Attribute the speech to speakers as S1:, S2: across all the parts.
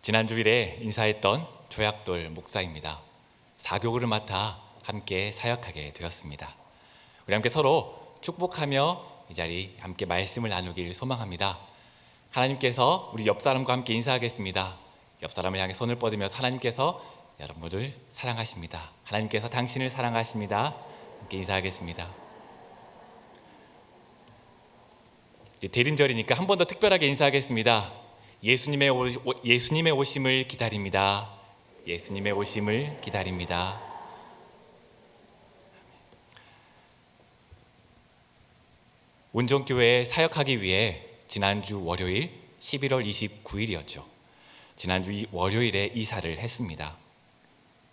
S1: 지난 주일에 인사했던 조약돌 목사입니다. 사교구를 맡아 함께 사역하게 되었습니다. 우리 함께 서로 축복하며 이 자리 함께 말씀을 나누길 소망합니다. 하나님께서 우리 옆 사람과 함께 인사하겠습니다. 옆 사람을 향해 손을 뻗으며 하나님께서 여러분을 사랑하십니다. 하나님께서 당신을 사랑하십니다. 함께 인사하겠습니다. 이제 대림절이니까 한 번 더 특별하게 인사하겠습니다. 예수님의 오심을 기다립니다. 예수님의 오심을 기다립니다. 운정교회에 사역하기 위해 지난주 월요일 11월 29일이었죠. 지난주 월요일에 이사를 했습니다.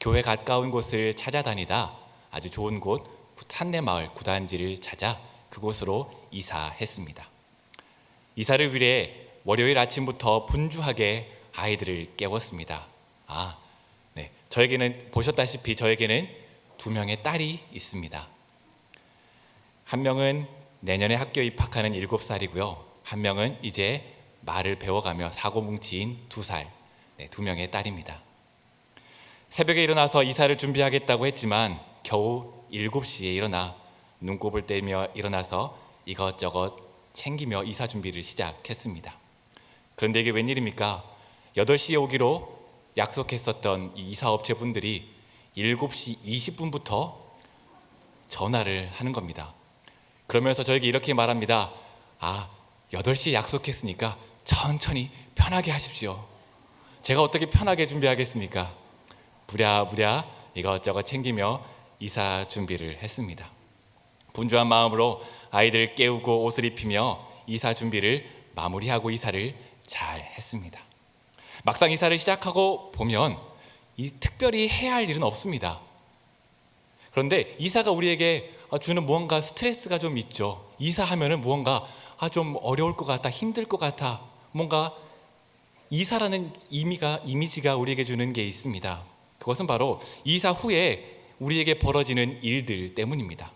S1: 교회 가까운 곳을 찾아다니다 아주 좋은 곳 산내마을 구단지를 찾아 그곳으로 이사했습니다. 이사를 위해 월요일 아침부터 분주하게 아이들을 깨웠습니다. 보셨다시피 저에게는 2명의 딸이 있습니다. 한 명은 내년에 학교 입학하는 7살이고요. 한 명은 이제 말을 배워가며 사고뭉치인 2살, 2명의 딸입니다. 새벽에 일어나서 이사를 준비하겠다고 했지만 겨우 7시에 일어나 눈곱을 떼며 일어나서 이것저것 챙기며 이사 준비를 시작했습니다. 그런데 이게 웬일입니까? 8시에 오기로 약속했었던 이 이사업체 분들이 7시 20분부터 전화를 하는 겁니다. 그러면서 저에게 이렇게 말합니다. 8시에 약속했으니까 천천히 편하게 하십시오. 제가 어떻게 편하게 준비하겠습니까? 부랴부랴 이것저것 챙기며 이사 준비를 했습니다. 분주한 마음으로 아이들 깨우고 옷을 입히며 이사 준비를 마무리하고 이사를 잘 했습니다. 막상 이사를 시작하고 보면 특별히 해야 할 일은 없습니다. 그런데 이사가 우리에게 주는 무언가 스트레스가 좀 있죠. 이사하면은 무언가 좀 어려울 것 같다, 힘들 것 같아, 뭔가 이사라는 이미지가 우리에게 주는 게 있습니다. 그것은 바로 이사 후에 우리에게 벌어지는 일들 때문입니다.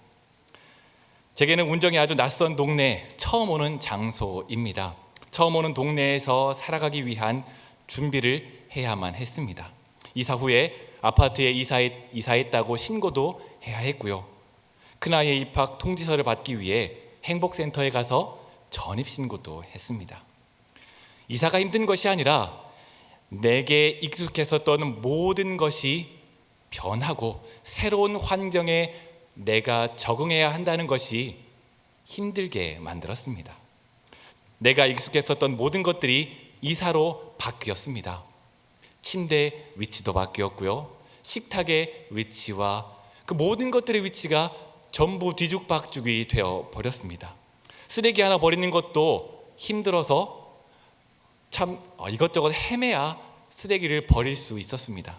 S1: 제게는 운정이 아주 낯선 동네, 처음 오는 장소입니다. 처음 오는 동네에서 살아가기 위한 준비를 해야만 했습니다. 이사 후에 아파트에 이사했다고 신고도 해야 했고요. 큰아이의 입학 통지서를 받기 위해 행복센터에 가서 전입신고도 했습니다. 이사가 힘든 것이 아니라 내게 익숙했었던 모든 것이 변하고 새로운 환경에 내가 적응해야 한다는 것이 힘들게 만들었습니다. 내가 익숙했었던 모든 것들이 이사로 바뀌었습니다. 침대 위치도 바뀌었고요. 식탁의 위치와 그 모든 것들의 위치가 전부 뒤죽박죽이 되어 버렸습니다. 쓰레기 하나 버리는 것도 힘들어서 참 이것저것 헤매야 쓰레기를 버릴 수 있었습니다.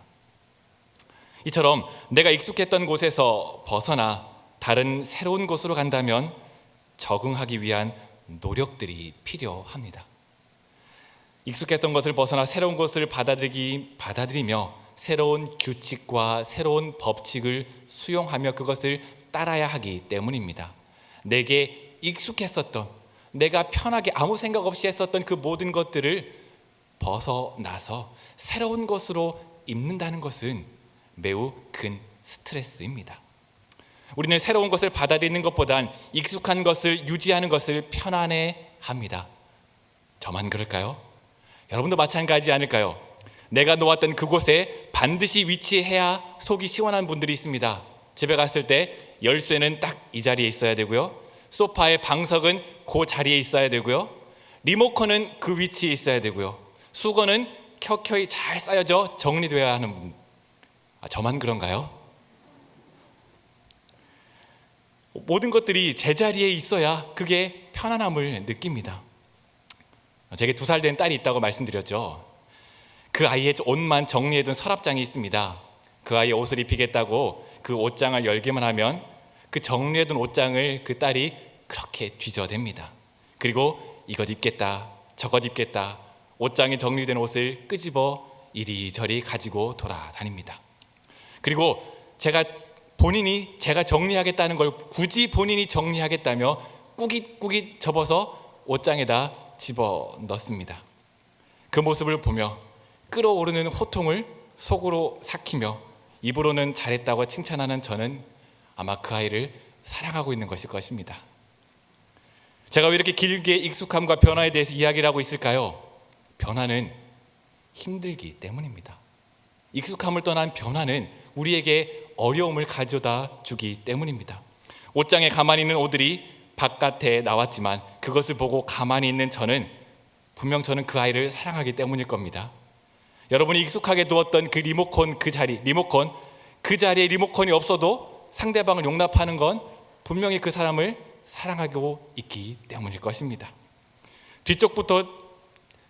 S1: 이처럼 내가 익숙했던 곳에서 벗어나 다른 새로운 곳으로 간다면 적응하기 위한 노력들이 필요합니다. 익숙했던 것을 벗어나 새로운 것을 받아들이며 새로운 규칙과 새로운 법칙을 수용하며 그것을 따라야 하기 때문입니다. 내게 익숙했었던, 내가 편하게 아무 생각 없이 했었던 그 모든 것들을 벗어나서 새로운 것으로 입는다는 것은 매우 큰 스트레스입니다. 우리는 새로운 것을 받아들이는 것보단 익숙한 것을 유지하는 것을 편안해합니다. 저만 그럴까요? 여러분도 마찬가지지 않을까요? 내가 놓았던 그곳에 반드시 위치해야 속이 시원한 분들이 있습니다. 집에 갔을 때 열쇠는 딱 이 자리에 있어야 되고요. 소파의 방석은 그 자리에 있어야 되고요. 리모컨은 그 위치에 있어야 되고요. 수건은 켜켜이 잘 쌓여져 정리되어야 하는 분. 저만 그런가요? 모든 것들이 제자리에 있어야 그게 편안함을 느낍니다. 제게 2살 된 딸이 있다고 말씀드렸죠. 그 아이의 옷만 정리해둔 서랍장이 있습니다. 그 아이의 옷을 입히겠다고 그 옷장을 열기만 하면 그 정리해둔 옷장을 그 딸이 그렇게 뒤져댑니다. 그리고 이것 입겠다, 저것 입겠다, 옷장에 정리된 옷을 끄집어 이리저리 가지고 돌아다닙니다. 그리고 제가 정리하겠다는 걸 굳이 본인이 정리하겠다며 꾸깃꾸깃 접어서 옷장에다 집어넣습니다. 그 모습을 보며 끓어오르는 호통을 속으로 삭히며 입으로는 잘했다고 칭찬하는 저는 아마 그 아이를 사랑하고 있는 것일 것입니다. 제가 왜 이렇게 길게 익숙함과 변화에 대해서 이야기를 하고 있을까요? 변화는 힘들기 때문입니다. 익숙함을 떠난 변화는 우리에게 어려움을 가져다 주기 때문입니다. 옷장에 가만히 있는 옷들이 바깥에 나왔지만 그것을 보고 가만히 있는 저는 분명 저는 그 아이를 사랑하기 때문일 겁니다. 여러분이 익숙하게 두었던 그 리모컨 그 자리에 리모컨이 없어도 상대방을 용납하는 건 분명히 그 사람을 사랑하고 있기 때문일 것입니다.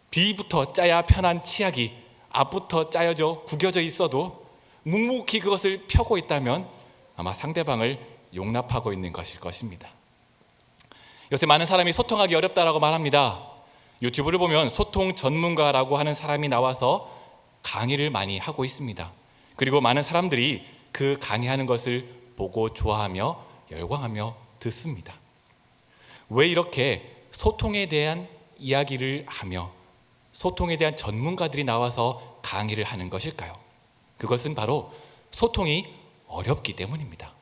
S1: 뒤부터 짜야 편한 치약이 앞부터 짜여져 구겨져 있어도 묵묵히 그것을 펴고 있다면 아마 상대방을 용납하고 있는 것일 것입니다. 요새 많은 사람이 소통하기 어렵다라고 말합니다. 유튜브를 보면 소통 전문가라고 하는 사람이 나와서 강의를 많이 하고 있습니다. 그리고 많은 사람들이 그 강의하는 것을 보고 좋아하며 열광하며 듣습니다. 왜 이렇게 소통에 대한 이야기를 하며 소통에 대한 전문가들이 나와서 강의를 하는 것일까요? 그것은 바로 소통이 어렵기 때문입니다.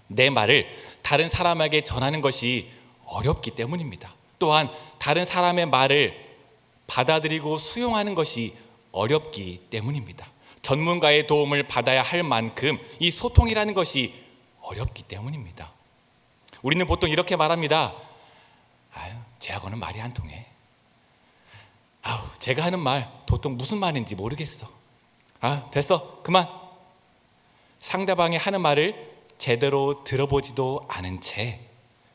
S1: 내 말을 다른 사람에게 전하는 것이 어렵기 때문입니다. 또한 다른 사람의 말을 받아들이고 수용하는 것이 어렵기 때문입니다. 전문가의 도움을 받아야 할 만큼 이 소통이라는 것이 어렵기 때문입니다. 우리는 보통 이렇게 말합니다. 쟤하고는 말이 안 통해. 제가 하는 말 도통 무슨 말인지 모르겠어. 됐어, 그만. 상대방이 하는 말을 제대로 들어보지도 않은 채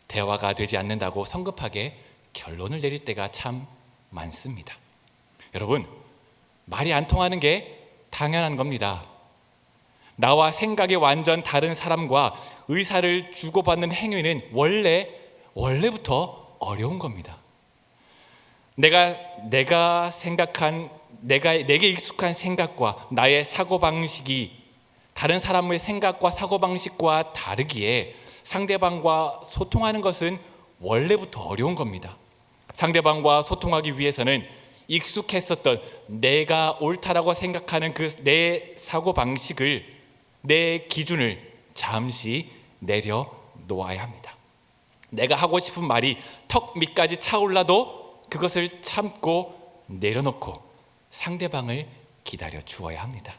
S1: 대화가 되지 않는다고 성급하게 결론을 내릴 때가 참 많습니다. 여러분, 말이 안 통하는 게 당연한 겁니다. 나와 생각이 완전 다른 사람과 의사를 주고받는 행위는 원래부터 어려운 겁니다. 내가 생각한 내게 익숙한 생각과 나의 사고방식이 다른 사람의 생각과 사고방식과 다르기에 상대방과 소통하는 것은 원래부터 어려운 겁니다. 상대방과 소통하기 위해서는 익숙했었던 내가 옳다라고 생각하는 그 내 사고방식을, 내 기준을 잠시 내려놓아야 합니다. 내가 하고 싶은 말이 턱 밑까지 차올라도 그것을 참고 내려놓고 상대방을 기다려 주어야 합니다.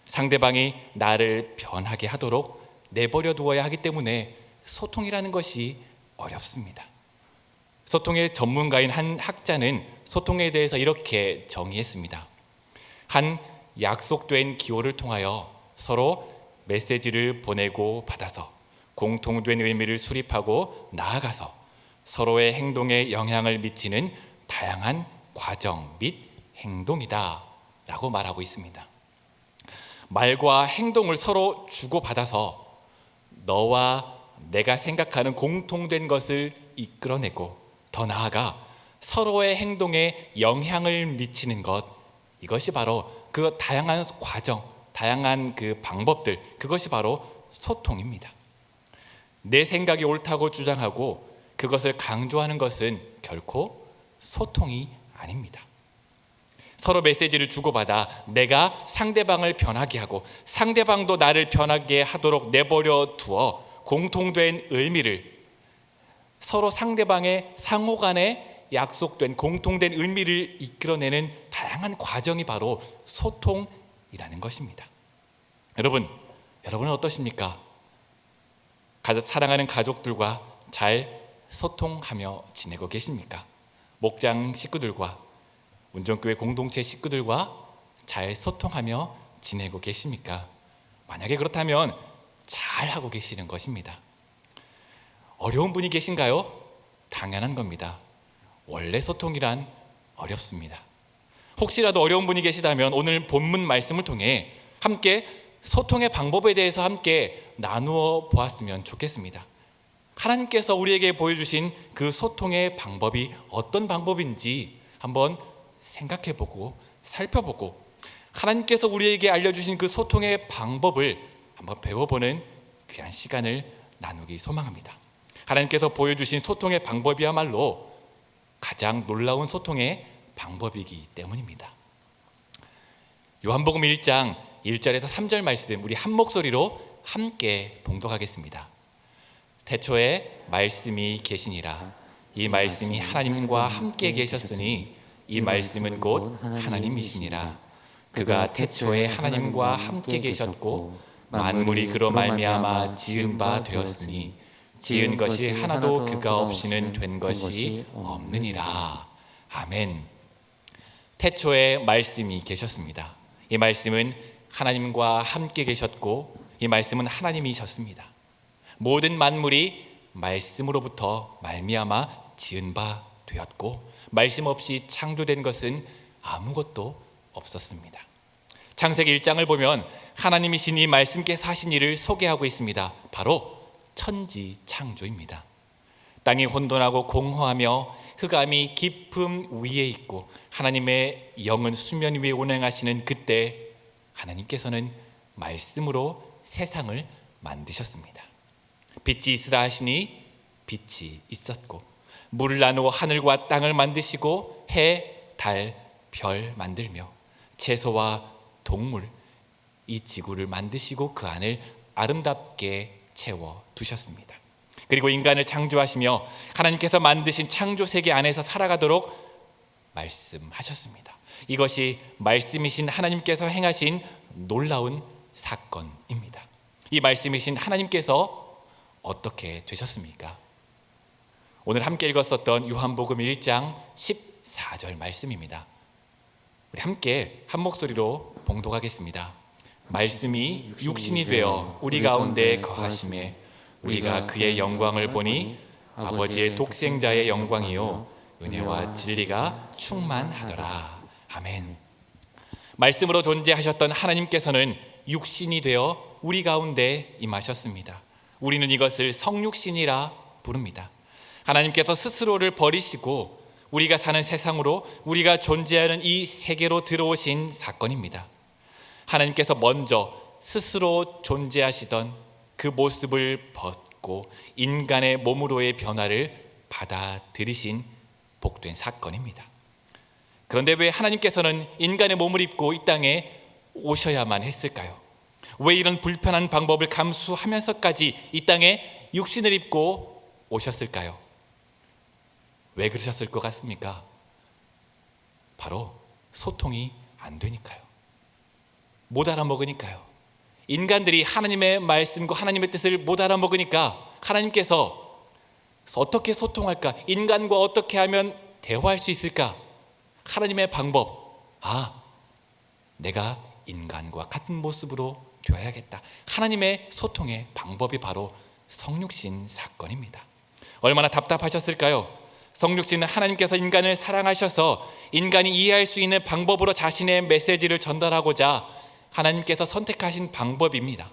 S1: 상대방이 나를 변하게 하도록 내버려 두어야 하기 때문에 소통이라는 것이 어렵습니다. 소통의 전문가인 한 학자는 소통에 대해서 이렇게 정의했습니다. 한 약속된 기호를 통하여 서로 메시지를 보내고 받아서 공통된 의미를 수립하고 나아가서 서로의 행동에 영향을 미치는 다양한 과정 및 행동이다 라고 말하고 있습니다. 말과 행동을 서로 주고받아서 너와 내가 생각하는 공통된 것을 이끌어내고 더 나아가 서로의 행동에 영향을 미치는 것, 이것이 바로 그 다양한 과정, 다양한 그 방법들, 그것이 바로 소통입니다. 내 생각이 옳다고 주장하고 그것을 강조하는 것은 결코 소통이 아닙니다. 서로 메시지를 주고받아 내가 상대방을 변하게 하고 상대방도 나를 변하게 하도록 내버려 두어 공통된 의미를, 서로 상대방의 상호 간에 약속된 공통된 의미를 이끌어내는 다양한 과정이 바로 소통이라는 것입니다. 여러분은 어떠십니까? 사랑하는 가족들과 잘 소통하며 지내고 계십니까? 목장 식구들과 운정교회 공동체 식구들과 잘 소통하며 지내고 계십니까? 만약에 그렇다면 잘 하고 계시는 것입니다. 어려운 분이 계신가요? 당연한 겁니다. 원래 소통이란 어렵습니다. 혹시라도 어려운 분이 계시다면 오늘 본문 말씀을 통해 함께 소통의 방법에 대해서 함께 나누어 보았으면 좋겠습니다. 하나님께서 우리에게 보여주신 그 소통의 방법이 어떤 방법인지 한번 생각해보고 살펴보고 하나님께서 우리에게 알려주신 그 소통의 방법을 한번 배워보는 귀한 시간을 나누기 소망합니다. 하나님께서 보여주신 소통의 방법이야말로 가장 놀라운 소통의 방법이기 때문입니다. 요한복음 1장 1절에서 3절 말씀 우리 한 목소리로 함께 봉독하겠습니다. 태초에 말씀이 계시니라. 이 말씀이 하나님과 함께 계셨으니 이 말씀은 곧 하나님이시니라. 그가 태초에 하나님과 함께 계셨고 만물이 그로 말미암아 지은 바 되었으니 지은 것이 하나도 그가 없이는 된 것이 없느니라. 아멘. 태초에 말씀이 계셨습니다. 이 말씀은 하나님과 함께 계셨고 이 말씀은 하나님이셨습니다. 모든 만물이 말씀으로부터 말미암아 지은 바 되었고 말씀 없이 창조된 것은 아무것도 없었습니다. 창세기 1장을 보면 하나님이신 이 말씀께서 하신 일을 소개하고 있습니다. 바로 천지 창조입니다. 땅이 혼돈하고 공허하며 흑암이 깊음 위에 있고 하나님의 영은 수면 위에 운행하시는 그때 하나님께서는 말씀으로 세상을 만드셨습니다. 빛이 있으라 하시니 빛이 있었고 물을 나누어 하늘과 땅을 만드시고 해, 달, 별 만들며 채소와 동물 이 지구를 만드시고 그 안을 아름답게 채워 두셨습니다. 그리고 인간을 창조하시며 하나님께서 만드신 창조 세계 안에서 살아가도록 말씀하셨습니다. 이것이 말씀이신 하나님께서 행하신 놀라운 사건입니다. 이 말씀이신 하나님께서 어떻게 되셨습니까? 오늘 함께 읽었었던 요한복음 1장 14절 말씀입니다. 우리 함께 한 목소리로 봉독하겠습니다. 말씀이 육신이 되어 우리 가운데 거하심에 우리가 그의 영광을 보니 아버지의 독생자의 영광이요 은혜와 진리가 충만하더라. 아멘. 말씀으로 존재하셨던 하나님께서는 육신이 되어 우리 가운데 임하셨습니다. 우리는 이것을 성육신이라 부릅니다. 하나님께서 스스로를 버리시고 우리가 사는 세상으로 우리가 존재하는 이 세계로 들어오신 사건입니다. 하나님께서 먼저 스스로 존재하시던 그 모습을 벗고 인간의 몸으로의 변화를 받아들이신 복된 사건입니다. 그런데 왜 하나님께서는 인간의 몸을 입고 이 땅에 오셔야만 했을까요? 왜 이런 불편한 방법을 감수하면서까지 이 땅에 육신을 입고 오셨을까요? 왜 그러셨을 것 같습니까? 바로 소통이 안 되니까요. 못 알아먹으니까요. 인간들이 하나님의 말씀과 하나님의 뜻을 못 알아먹으니까 하나님께서 어떻게 소통할까? 인간과 어떻게 하면 대화할 수 있을까? 하나님의 방법, 내가 인간과 같은 모습으로 되어야겠다. 하나님의 소통의 방법이 바로 성육신 사건입니다. 얼마나 답답하셨을까요? 성육신은 하나님께서 인간을 사랑하셔서 인간이 이해할 수 있는 방법으로 자신의 메시지를 전달하고자 하나님께서 선택하신 방법입니다.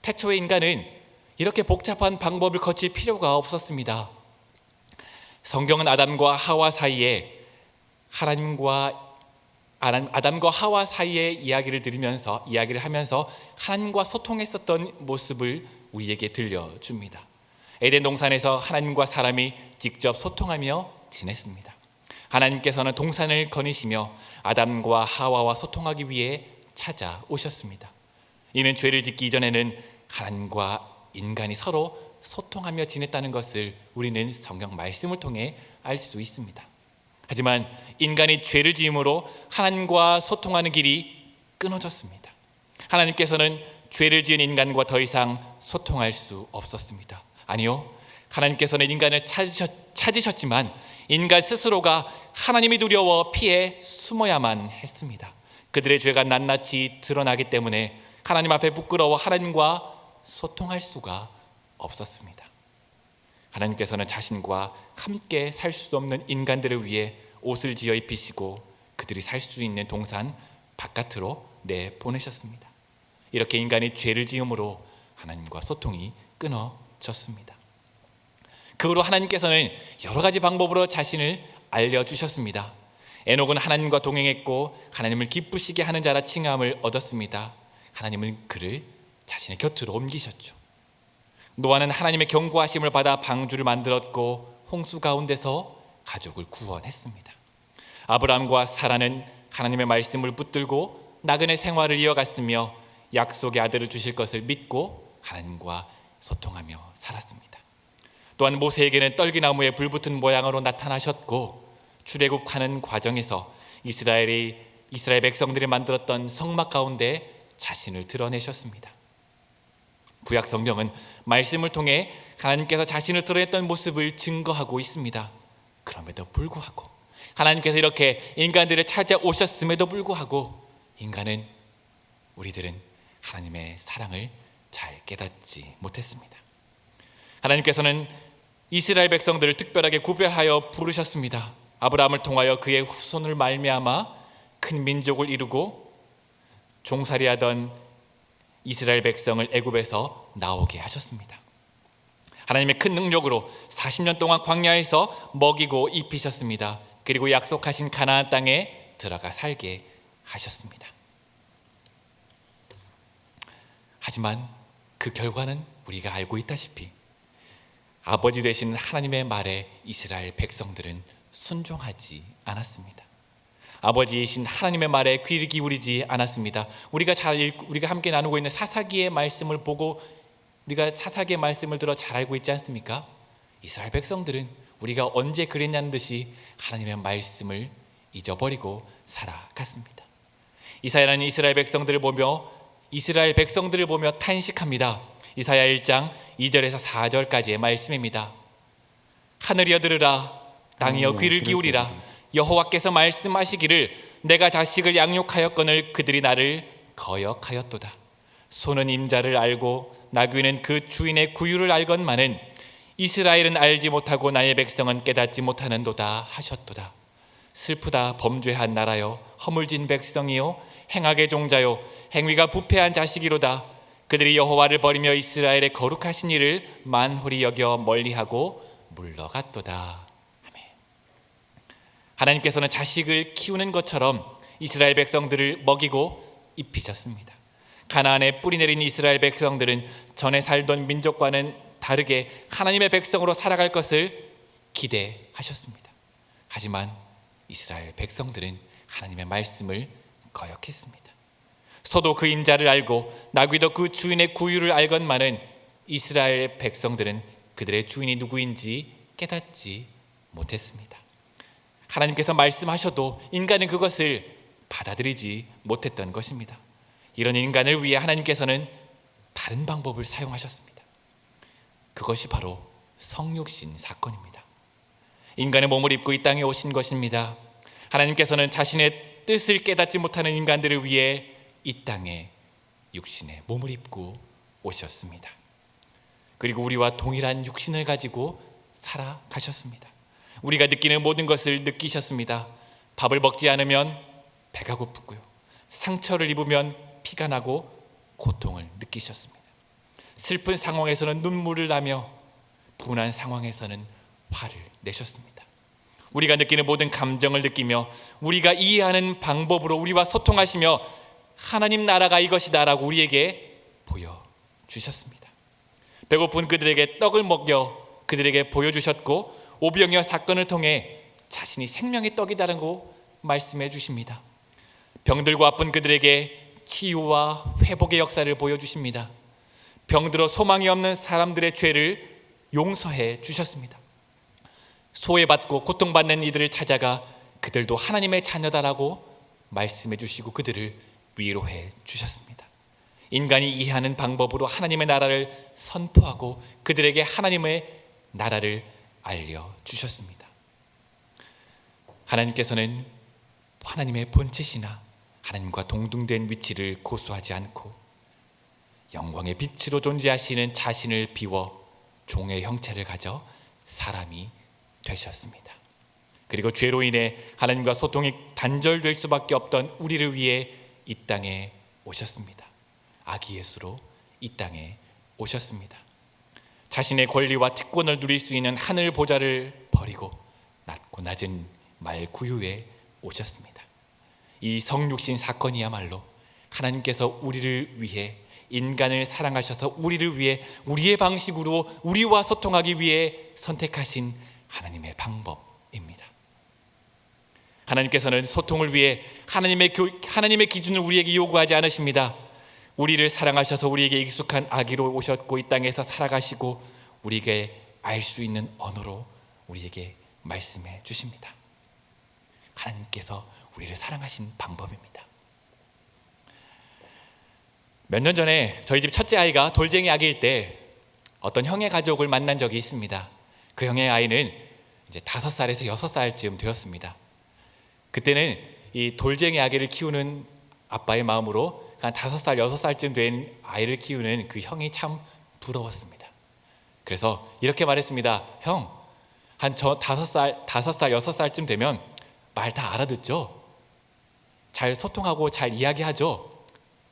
S1: 태초의 인간은 이렇게 복잡한 방법을 거칠 필요가 없었습니다. 성경은 아담과 하와 사이에 아담과 하와 사이의 이야기를 하면서 하나님과 소통했었던 모습을 우리에게 들려줍니다. 에덴 동산에서 하나님과 사람이 직접 소통하며 지냈습니다. 하나님께서는 동산을 거니시며 아담과 하와와 소통하기 위해 찾아오셨습니다. 이는 죄를 짓기 이전에는 하나님과 인간이 서로 소통하며 지냈다는 것을 우리는 성경 말씀을 통해 알 수 있습니다. 하지만 인간이 죄를 지음으로 하나님과 소통하는 길이 끊어졌습니다. 하나님께서는 죄를 지은 인간과 더 이상 소통할 수 없었습니다. 아니요, 하나님께서는 인간을 찾으셨지만 인간 스스로가 하나님이 두려워 피해 숨어야만 했습니다. 그들의 죄가 낱낱이 드러나기 때문에 하나님 앞에 부끄러워 하나님과 소통할 수가 없었습니다. 하나님께서는 자신과 함께 살 수 없는 인간들을 위해 옷을 지어 입히시고 그들이 살 수 있는 동산 바깥으로 내보내셨습니다. 이렇게 인간이 죄를 지음으로 하나님과 소통이 끊어졌습니다. 그 후로 하나님께서는 여러 가지 방법으로 자신을 알려주셨습니다. 에녹은 하나님과 동행했고 하나님을 기쁘시게 하는 자라 칭함을 얻었습니다. 하나님은 그를 자신의 곁으로 옮기셨죠. 노아는 하나님의 경고하심을 받아 방주를 만들었고 홍수 가운데서 가족을 구원했습니다. 아브라함과 사라는 하나님의 말씀을 붙들고 나그네 생활을 이어갔으며 약속의 아들을 주실 것을 믿고 하나님과 소통하며 살았습니다. 또한 모세에게는 떨기나무에 불붙은 모양으로 나타나셨고, 출애굽하는 과정에서 이스라엘 백성들이 만들었던 성막 가운데 자신을 드러내셨습니다. 구약 성경은 말씀을 통해 하나님께서 자신을 드러냈던 모습을 증거하고 있습니다. 그럼에도 불구하고 하나님께서 이렇게 인간들을 찾아오셨음에도 불구하고 우리들은 하나님의 사랑을 잘 깨닫지 못했습니다. 하나님께서는 이스라엘 백성들을 특별하게 구별하여 부르셨습니다. 아브라함을 통하여 그의 후손을 말미암아 큰 민족을 이루고 종살이하던 이스라엘 백성을 애굽에서 나오게 하셨습니다. 하나님의 큰 능력으로 40년 동안 광야에서 먹이고 입히셨습니다. 그리고 약속하신 가나안 땅에 들어가 살게 하셨습니다. 하지만 그 결과는 우리가 알고 있다시피 아버지 되신 하나님의 말에 이스라엘 백성들은 순종하지 않았습니다. 아버지이신 하나님의 말에 귀를 기울이지 않았습니다. 우리가 함께 나누고 있는 사사기의 말씀을 보고 우리가 사사기의 말씀을 들어 잘 알고 있지 않습니까? 이스라엘 백성들은 우리가 언제 그랬냐는 듯이 하나님의 말씀을 잊어버리고 살아갔습니다. 이사야는 이스라엘 백성들을 보며 탄식합니다. 이사야 1장 2절에서 4절까지의 말씀입니다. 하늘이여 들으라, 땅이여 귀를 기울이라. 여호와께서 말씀하시기를 내가 자식을 양육하였거늘 그들이 나를 거역하였도다. 소는 임자를 알고 나귀는 그 주인의 구유를 알건만은 이스라엘은 알지 못하고 나의 백성은 깨닫지 못하는도다 하셨도다. 슬프다 범죄한 나라요, 허물진 백성이요, 행악의 종자요, 행위가 부패한 자식이로다. 그들이 여호와를 버리며 이스라엘의 거룩하신 이를 만홀히 여겨 멀리하고 물러갔도다. 아멘. 하나님께서는 자식을 키우는 것처럼 이스라엘 백성들을 먹이고 입히셨습니다. 가나안에 뿌리 내린 이스라엘 백성들은 전에 살던 민족과는 다르게 하나님의 백성으로 살아갈 것을 기대하셨습니다. 하지만 이스라엘 백성들은 하나님의 말씀을 거역했습니다. 소도 그 임자를 알고 나귀도 그 주인의 구유를 알건만은 이스라엘 백성들은 그들의 주인이 누구인지 깨닫지 못했습니다. 하나님께서 말씀하셔도 인간은 그것을 받아들이지 못했던 것입니다. 이런 인간을 위해 하나님께서는 다른 방법을 사용하셨습니다. 그것이 바로 성육신 사건입니다. 인간의 몸을 입고 이 땅에 오신 것입니다. 하나님께서는 자신의 뜻을 깨닫지 못하는 인간들을 위해 이 땅에 육신의 몸을 입고 오셨습니다. 그리고 우리와 동일한 육신을 가지고 살아가셨습니다. 우리가 느끼는 모든 것을 느끼셨습니다. 밥을 먹지 않으면 배가 고프고요, 상처를 입으면 피가 나고 고통을 느끼셨습니다. 슬픈 상황에서는 눈물을 나며 분한 상황에서는 화를 내셨습니다. 우리가 느끼는 모든 감정을 느끼며 우리가 이해하는 방법으로 우리와 소통하시며 하나님 나라가 이것이다라고 우리에게 보여주셨습니다. 배고픈 그들에게 떡을 먹여 그들에게 보여주셨고, 오병이어 사건을 통해 자신이 생명의 떡이다라고 말씀해 주십니다. 병들고 아픈 그들에게 치유와 회복의 역사를 보여주십니다. 병들어 소망이 없는 사람들의 죄를 용서해 주셨습니다. 소외받고 고통받는 이들을 찾아가 그들도 하나님의 자녀다라고 말씀해 주시고 그들을 위로해 주셨습니다. 인간이 이해하는 방법으로 하나님의 나라를 선포하고 그들에게 하나님의 나라를 알려주셨습니다. 하나님께서는 하나님의 본체시나 하나님과 동등된 위치를 고수하지 않고 영광의 빛으로 존재하시는 자신을 비워 종의 형체를 가져 사람이 되셨습니다. 그리고 죄로 인해 하나님과 소통이 단절될 수밖에 없던 우리를 위해 이 땅에 오셨습니다. 아기 예수로 이 땅에 오셨습니다. 자신의 권리와 특권을 누릴 수 있는 하늘 보좌를 버리고 낮고 낮은 말 구유에 오셨습니다. 이 성육신 사건이야말로 하나님께서 우리를 위해 인간을 사랑하셔서 우리를 위해 우리의 방식으로 우리와 소통하기 위해 선택하신 하나님의 방법입니다. 하나님께서는 소통을 위해 하나님의 기준을 우리에게 요구하지 않으십니다. 우리를 사랑하셔서 우리에게 익숙한 아기로 오셨고 이 땅에서 살아가시고 우리에게 알 수 있는 언어로 우리에게 말씀해 주십니다. 하나님께서 우리를 사랑하신 방법입니다. 몇 년 전에 저희 집 첫째 아이가 돌쟁이 아기일 때 어떤 형의 가족을 만난 적이 있습니다. 그 형의 아이는 이제 5살에서 6살쯤 되었습니다. 그때는 이 돌쟁이 아기를 키우는 아빠의 마음으로 한 5살, 6살쯤 된 아이를 키우는 그 형이 참 부러웠습니다. 그래서 이렇게 말했습니다. 형, 한 저 5살, 6살쯤 되면 말 다 알아듣죠? 잘 소통하고 잘 이야기하죠?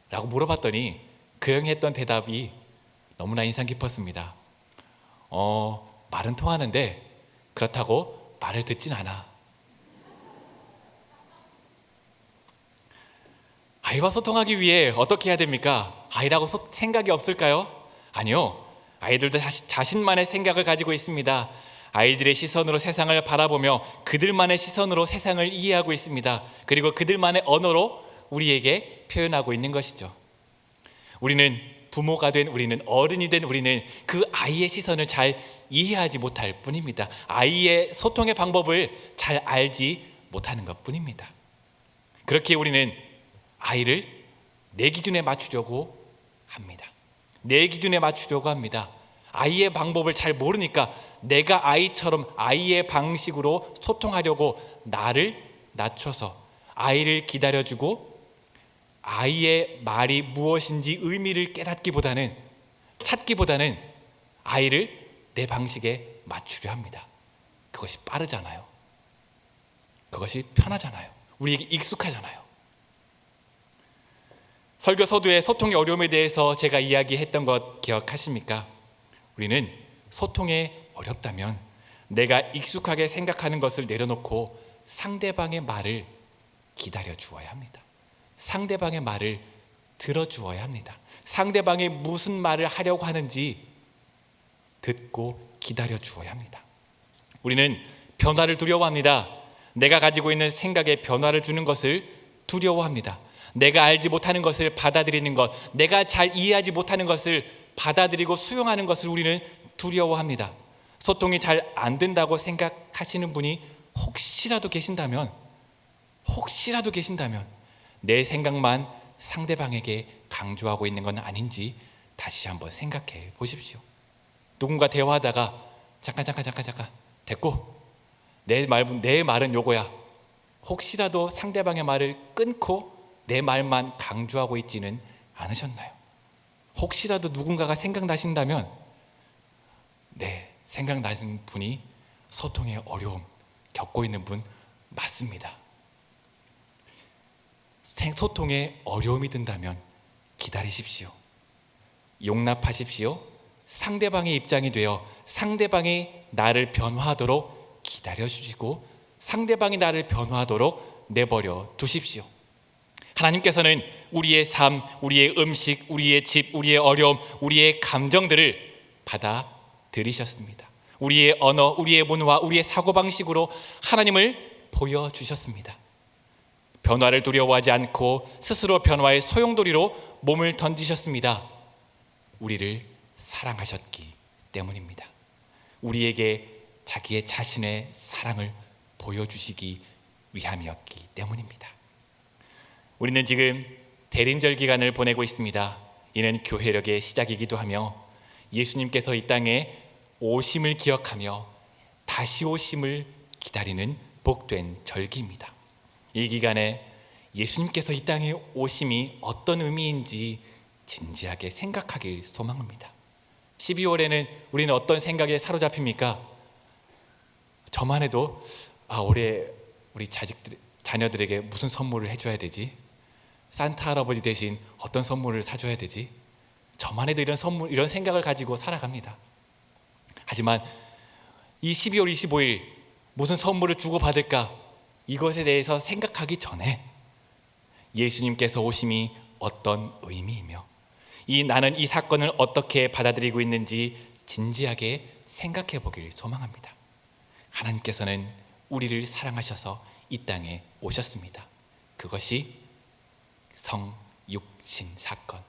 S1: 라고 물어봤더니 그 형이 했던 대답이 너무나 인상 깊었습니다. 말은 통하는데 그렇다고 말을 듣진 않아. 아이와 소통하기 위해 어떻게 해야 됩니까? 아이라고 생각이 없을까요? 아니요. 아이들도 자신만의 생각을 가지고 있습니다. 아이들의 시선으로 세상을 바라보며 그들만의 시선으로 세상을 이해하고 있습니다. 그리고 그들만의 언어로 우리에게 표현하고 있는 것이죠. 우리는 부모가 된 우리는, 어른이 된 우리는 그 아이의 시선을 잘 이해하지 못할 뿐입니다. 아이의 소통의 방법을 잘 알지 못하는 것 뿐입니다. 그렇게 우리는 아이를 내 기준에 맞추려고 합니다. 내 기준에 맞추려고 합니다. 아이의 방법을 잘 모르니까 내가 아이처럼 아이의 방식으로 소통하려고 나를 낮춰서 아이를 기다려주고 아이의 말이 무엇인지 의미를 찾기보다는 아이를 내 방식에 맞추려 합니다. 그것이 빠르잖아요. 그것이 편하잖아요. 우리에게 익숙하잖아요. 설교 서두에 소통의 어려움에 대해서 제가 이야기했던 것 기억하십니까? 우리는 소통에 어렵다면 내가 익숙하게 생각하는 것을 내려놓고 상대방의 말을 기다려 주어야 합니다. 상대방의 말을 들어주어야 합니다. 상대방이 무슨 말을 하려고 하는지 듣고 기다려 주어야 합니다. 우리는 변화를 두려워합니다. 내가 가지고 있는 생각에 변화를 주는 것을 두려워합니다. 내가 알지 못하는 것을 받아들이는 것, 내가 잘 이해하지 못하는 것을 받아들이고 수용하는 것을 우리는 두려워합니다. 소통이 잘 안 된다고 생각하시는 분이 혹시라도 계신다면 내 생각만 상대방에게 강조하고 있는 건 아닌지 다시 한번 생각해 보십시오. 누군가 대화하다가 잠깐 됐고 내 말은 요거야. 혹시라도 상대방의 말을 끊고 내 말만 강조하고 있지는 않으셨나요? 혹시라도 누군가가 생각나신다면 생각나신 분이 소통의 어려움 겪고 있는 분 맞습니다. 소통에 어려움이 든다면 기다리십시오. 용납하십시오. 상대방의 입장이 되어 상대방이 나를 변화하도록 기다려주시고 상대방이 나를 변화하도록 내버려 두십시오. 하나님께서는 우리의 삶, 우리의 음식, 우리의 집, 우리의 어려움, 우리의 감정들을 받아들이셨습니다. 우리의 언어, 우리의 문화, 우리의 사고방식으로 하나님을 보여주셨습니다. 변화를 두려워하지 않고 스스로 변화의 소용돌이로 몸을 던지셨습니다. 우리를 사랑하셨기 때문입니다. 우리에게 자기의 자신의 사랑을 보여주시기 위함이었기 때문입니다. 우리는 지금 대림절 기간을 보내고 있습니다. 이는 교회력의 시작이기도 하며 예수님께서 이 땅에 오심을 기억하며 다시 오심을 기다리는 복된 절기입니다. 이 기간에 예수님께서 이 땅에 오심이 어떤 의미인지 진지하게 생각하길 소망합니다. 12월에는 우리는 어떤 생각에 사로잡힙니까? 저만 해도 올해 우리 자녀들에게 무슨 선물을 해줘야 되지? 산타 할아버지 대신 어떤 선물을 사줘야 되지? 저만 해도 이런 생각을 가지고 살아갑니다. 하지만 이 12월 25일 무슨 선물을 주고받을까? 이것에 대해서 생각하기 전에 예수님께서 오심이 어떤 의미이며 나는 이 사건을 어떻게 받아들이고 있는지 진지하게 생각해 보길 소망합니다. 하나님께서는 우리를 사랑하셔서 이 땅에 오셨습니다. 그것이 성육신 사건,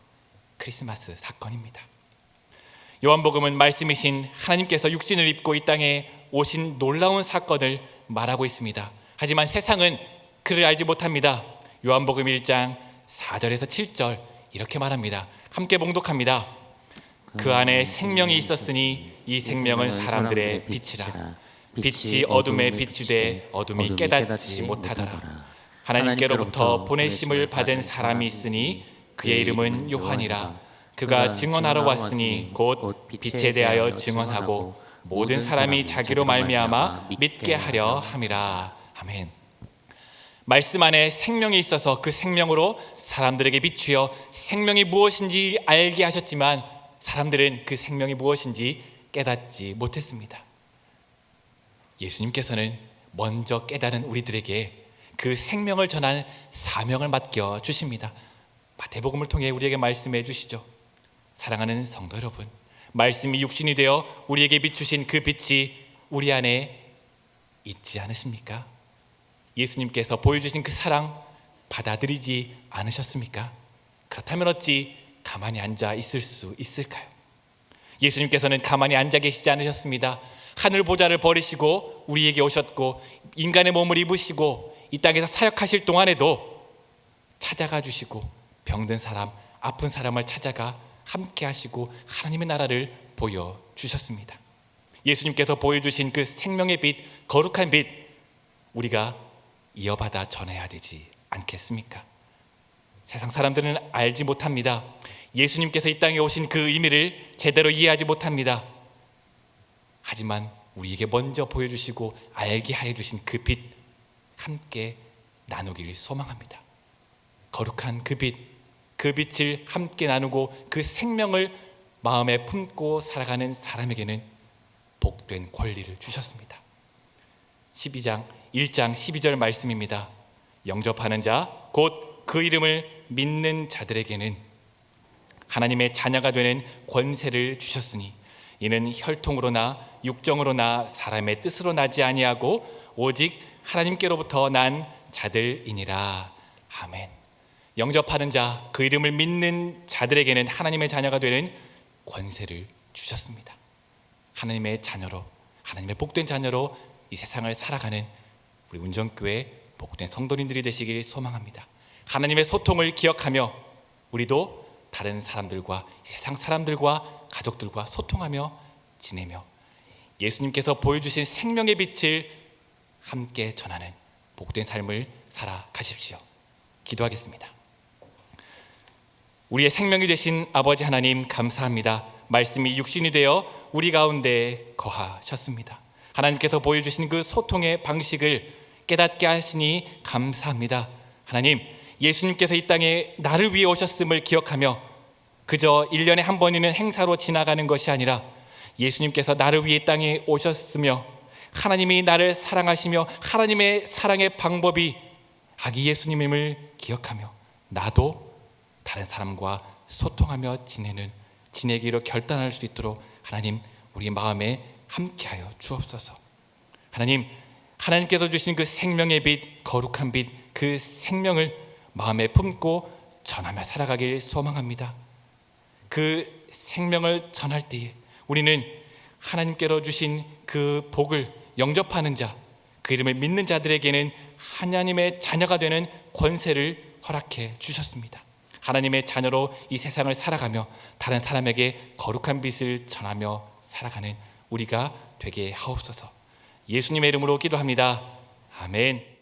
S1: 크리스마스 사건입니다. 요한복음은 말씀이신 하나님께서 육신을 입고 이 땅에 오신 놀라운 사건을 말하고 있습니다. 하지만 세상은 그를 알지 못합니다. 요한복음 1장 4절에서 7절 이렇게 말합니다. 함께 봉독합니다. 그 안에 생명이 있었으니 이 생명은 사람들의 빛이라. 빛이 어둠에 비추되 어둠이 깨닫지 못하더라. 하나님께로부터 보내심을 받은 사람이 있으니 그의 이름은 요한이라. 그가 증언하러 왔으니 곧 빛에 대하여 증언하고 모든 사람이 자기로 말미암아 믿게 하려 함이라. 아멘. 말씀 안에 생명이 있어서 그 생명으로 사람들에게 비추어 생명이 무엇인지 알게 하셨지만 사람들은 그 생명이 무엇인지 깨닫지 못했습니다. 예수님께서는 먼저 깨달은 우리들에게 그 생명을 전할 사명을 맡겨 주십니다. 마태복음을 통해 우리에게 말씀해 주시죠. 사랑하는 성도 여러분, 말씀이 육신이 되어 우리에게 비추신 그 빛이 우리 안에 있지 않으십니까? 예수님께서 보여주신 그 사랑 받아들이지 않으셨습니까? 그렇다면 어찌 가만히 앉아 있을 수 있을까요? 예수님께서는 가만히 앉아 계시지 않으셨습니다. 하늘 보좌를 버리시고 우리에게 오셨고 인간의 몸을 입으시고 이 땅에서 사역하실 동안에도 찾아가 주시고 병든 사람, 아픈 사람을 찾아가 함께 하시고 하나님의 나라를 보여주셨습니다. 예수님께서 보여주신 그 생명의 빛, 거룩한 빛, 우리가 이어받아 전해야 되지 않겠습니까? 세상 사람들은 알지 못합니다. 예수님께서 이 땅에 오신 그 의미를 제대로 이해하지 못합니다. 하지만 우리에게 먼저 보여주시고 알게 하여 주신 그 빛, 함께 나누기를 소망합니다. 거룩한 그 빛, 그 빛을 함께 나누고 그 생명을 마음에 품고 살아가는 사람에게는 복된 권리를 주셨습니다. 1장 12절 말씀입니다. 영접하는 자, 곧 그 이름을 믿는 자들에게는 하나님의 자녀가 되는 권세를 주셨으니 이는 혈통으로나 육정으로나 사람의 뜻으로 나지 아니하고 오직 하나님께로부터 난 자들이니라. 아멘. 영접하는 자, 그 이름을 믿는 자들에게는 하나님의 자녀가 되는 권세를 주셨습니다. 하나님의 자녀로, 하나님의 복된 자녀로 이 세상을 살아가는 우리 운정교회 복된 성도님들이 되시길 소망합니다. 하나님의 소통을 기억하며 우리도 다른 사람들과, 세상 사람들과, 가족들과 소통하며 지내며 예수님께서 보여주신 생명의 빛을 함께 전하는 복된 삶을 살아가십시오. 기도하겠습니다. 우리의 생명이 되신 아버지 하나님, 감사합니다. 말씀이 육신이 되어 우리 가운데 거하셨습니다. 하나님께서 보여주신 그 소통의 방식을 깨닫게 하시니 감사합니다. 하나님, 예수님께서 이 땅에 나를 위해 오셨음을 기억하며 그저 1년에 한 번 있는 행사로 지나가는 것이 아니라 예수님께서 나를 위해 이 땅에 오셨으며 하나님이 나를 사랑하시며 하나님의 사랑의 방법이 아기 예수님임을 기억하며 나도 다른 사람과 소통하며 지내기로 결단할 수 있도록 하나님, 우리 마음에 함께하여 주옵소서. 하나님, 하나님께서 주신 그 생명의 빛, 거룩한 빛, 그 생명을 마음에 품고 전하며 살아가길 소망합니다. 그 생명을 전할 때에 우리는 하나님께로 주신 그 복을 영접하는 자, 그 이름을 믿는 자들에게는 하나님의 자녀가 되는 권세를 허락해 주셨습니다. 하나님의 자녀로 이 세상을 살아가며 다른 사람에게 거룩한 빛을 전하며 살아가는 우리가 되게 하옵소서. 예수님의 이름으로 기도합니다. 아멘.